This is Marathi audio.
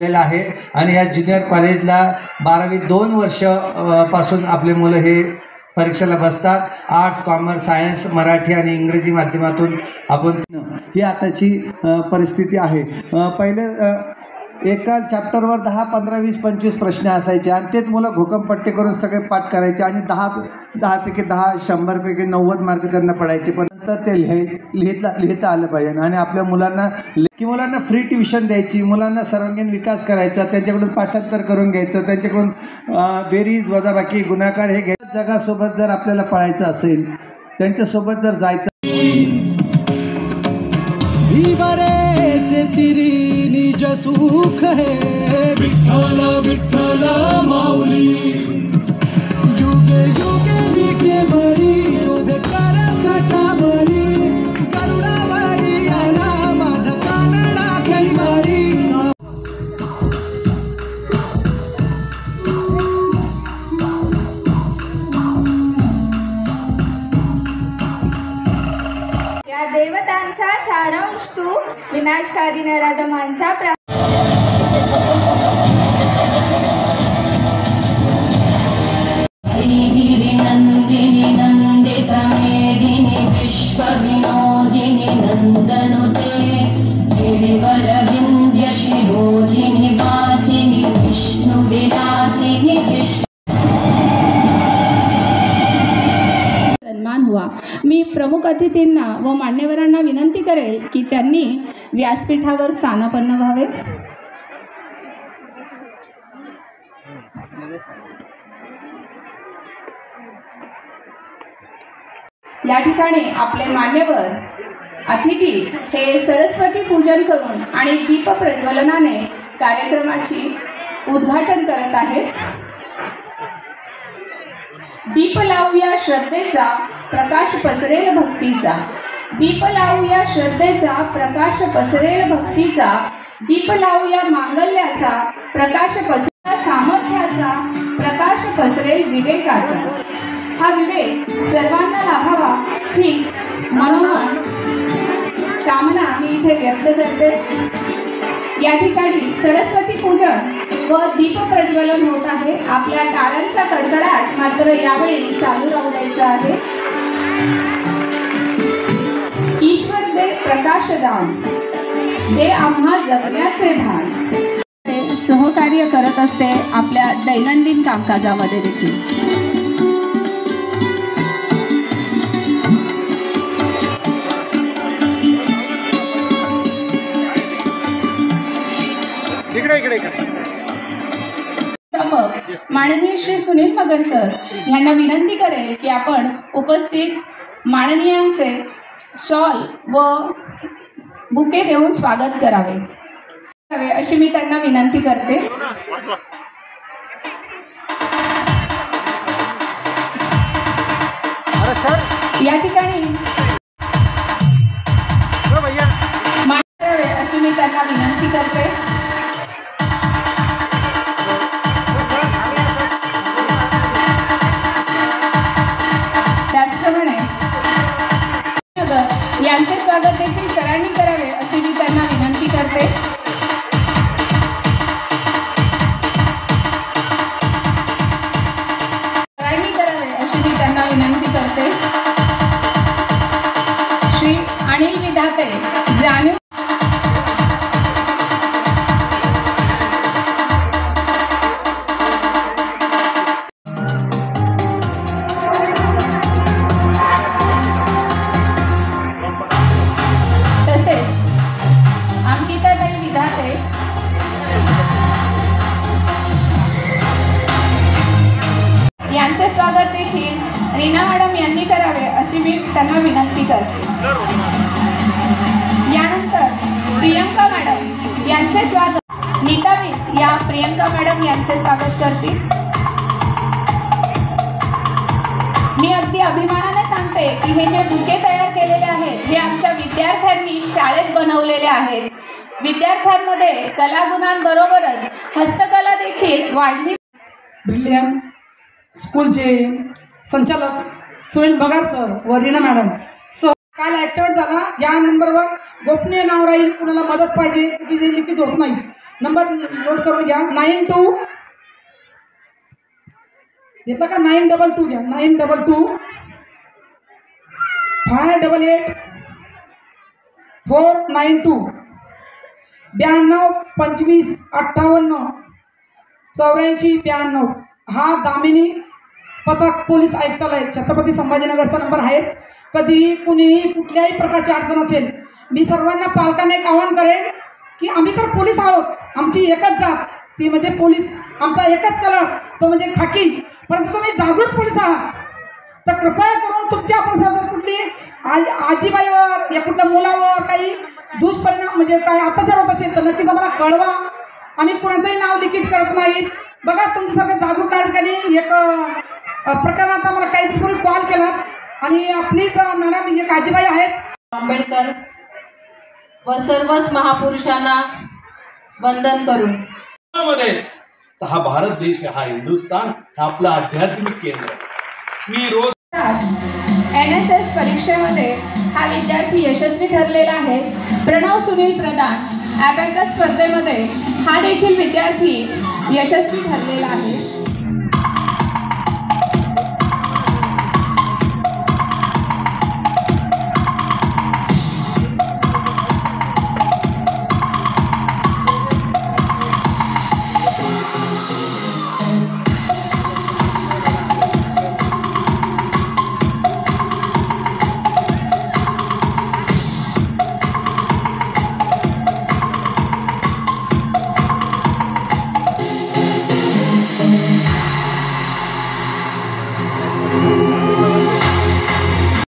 आहे आणि या ज्युनियर कॉलेजला 12वी 2 वर्ष पासून आपले मुलं हे परीक्षेला बसतात. आर्ट्स, कॉमर्स, सायन्स, मराठी आणि इंग्रजी माध्यमातून आपण ही आताची परिस्थिती आहे. पहिले एका चॅप्टरवर 10, 15, 20, 25 प्रश्न असायचे आणि तेच मुलं घोकमपट्टी करून सगळे पाठ करायचे आणि 10पैकी 10, 100पैकी 90 मार्क त्यांना पडायचे. पण नंतर ते लिहिता आलं पाहिजे आणि आपल्या मुलांना फ्री ट्युशन द्यायची, मुलांना सर्वांगीण विकास करायचा, त्यांच्याकडून पाठांतर करून घ्यायचं, त्यांच्याकडून बेरीज वजाबाकी गुणाकार हे घ्यायचं. जगासोबत जर आपल्याला पळायचं असेल, त्यांच्यासोबत जर जायचं निज सुख है विठ्ठल विठ्ठल माऊली युगे युगे विखे भरी शोभे कर छटावरी करुणावरी आला माझा कानडा कैवारी. या देवतांचा सारांश तू विनाशकारी नराधमांचा नंदिनी नंदित मेदिनी विश्व विनोदिनी नंदनुते गिरिवर विंध्य शिरोधिनी वासिनी विष्णु विलासिनी सन्मान हुआ. मी प्रमुख अतिथींना व मान्यवरांना विनंती करेल की त्यांनी व्यासपीठावर स्थानापन्न व्हावे. या ठिकाणी आपले मान्यवर अतिथी हे सरस्वती पूजन करून आणि दीप प्रज्वलनाने कार्यक्रमाची उद्घाटन करत आहेत. दीप लावूया श्रद्धेचा प्रकाश पसरेल भक्तीचा. दीप लावूया श्रद्धेचा प्रकाश पसरेल भक्तीचा. दीप लावूया मांगल्याचा प्रकाश पसरेल सामर्थ्याचा. प्रकाश पसरेल विवेकाचा. हा विवेक सर्वांना लाभावा हीच मनोमन कामना मी इथे व्यक्त करते. या ठिकाणी सरस्वती पूजन व दीप प्रज्वलन होत आहे. आपल्या टाळ्यांचा कडकडाट मात्र यावेळी चालू राहू द्यायचा आहे. ईश्वर दे प्रकाशदान दे आम्हा जगण्याचे भान. सहकार्य करत असते आपल्या दैनंदिन कामकाजामध्ये देखील. माननीय श्री सुनील मगर सर यांना विनंती करेल की आपण उपस्थित माननीयांचे शॉल व बुके देऊन स्वागत करावे अशी मी त्यांना विनंती करते. या ठिकाणी अशी मी त्यांना विनंती करते. यांचे स्वागत देखील सरांनी करावे अशी मी त्यांना विनंती करते. सरांनी करावे अशी मी त्यांना विनंती करते. श्री अनिल विधाते जाणीव यांचे स्वागत देखील रीना मॅडम यांनी करावे अशी मी त्यांना विनंती करते. यानंतर प्रियंका मॅडम यांचे स्वागत नीता मिस या प्रियंका मॅडम यांचे स्वागत करतील. मी अगदी अभिमानाने सांगते की हे जे बुके तयार केलेले आहेत हे आमच्या विद्यार्थ्यांनी शाळेत बनवलेले आहेत. विद्यार्थ्यांमध्ये कलागुणांबरोबरच हस्तकला देखील वाढली. ब्रिलियंट स्कूलचे संचालक सुनील मगर सर व रीना मॅडम सर काल ॲक्टिवेट झाला. या नंबरवर गोपनीय नाव राहील. कुणाला मदत पाहिजे कुठे लिखित होत नाही नंबर नोट करून घ्या. 92 घेतला का? 922 घ्या. 922 588 492 92 25 58 84 92. हा दामिनी पथक पोलीस आयुक्तालय छत्रपती संभाजीनगरचा नंबर आहे. कधीही कुणीही कुठल्याही प्रकारची अडचण असेल, मी सर्वांना पालकांना एक आवाहन करेन की आम्ही तर पोलीस आहोत, आमची एकच जात ती म्हणजे पोलीस, आमचा एकच कलर तो म्हणजे खाकी, परंतु तुम्ही जागृत पोलीस आहात. तर कृपया करून तुमच्या परिसरात जर कुठली आजीबाईवर या कुठल्या मुलावर काही दुष्परिणाम म्हणजे काही अत्याचार होत असेल तर नक्कीच आम्हाला कळवा. आम्ही कुणाचंही नाव लिखित करत नाहीत. बघा तुमच्यासारख्या जागरूक नागरिकांनी एक प्रकरणात आम्हाला काही दिवसापूर्वी कॉल केला आणि आपलीच मॅडम एक आजीबाई आहेत. आंबेडकर व सर्वच महापुरुषांना वंदन करून हा भारत देश हा हिंदुस्थान हा आपलं आध्यात्मिक केंद्र. मी रोज NSS परीक्षेमध्ये हा विद्यार्थी यशस्वी ठरलेला आहे. प्रणव सुनील प्रधान ॲबॅकस स्पर्धेमध्ये हा देखील विद्यार्थी यशस्वी ठरलेला आहे.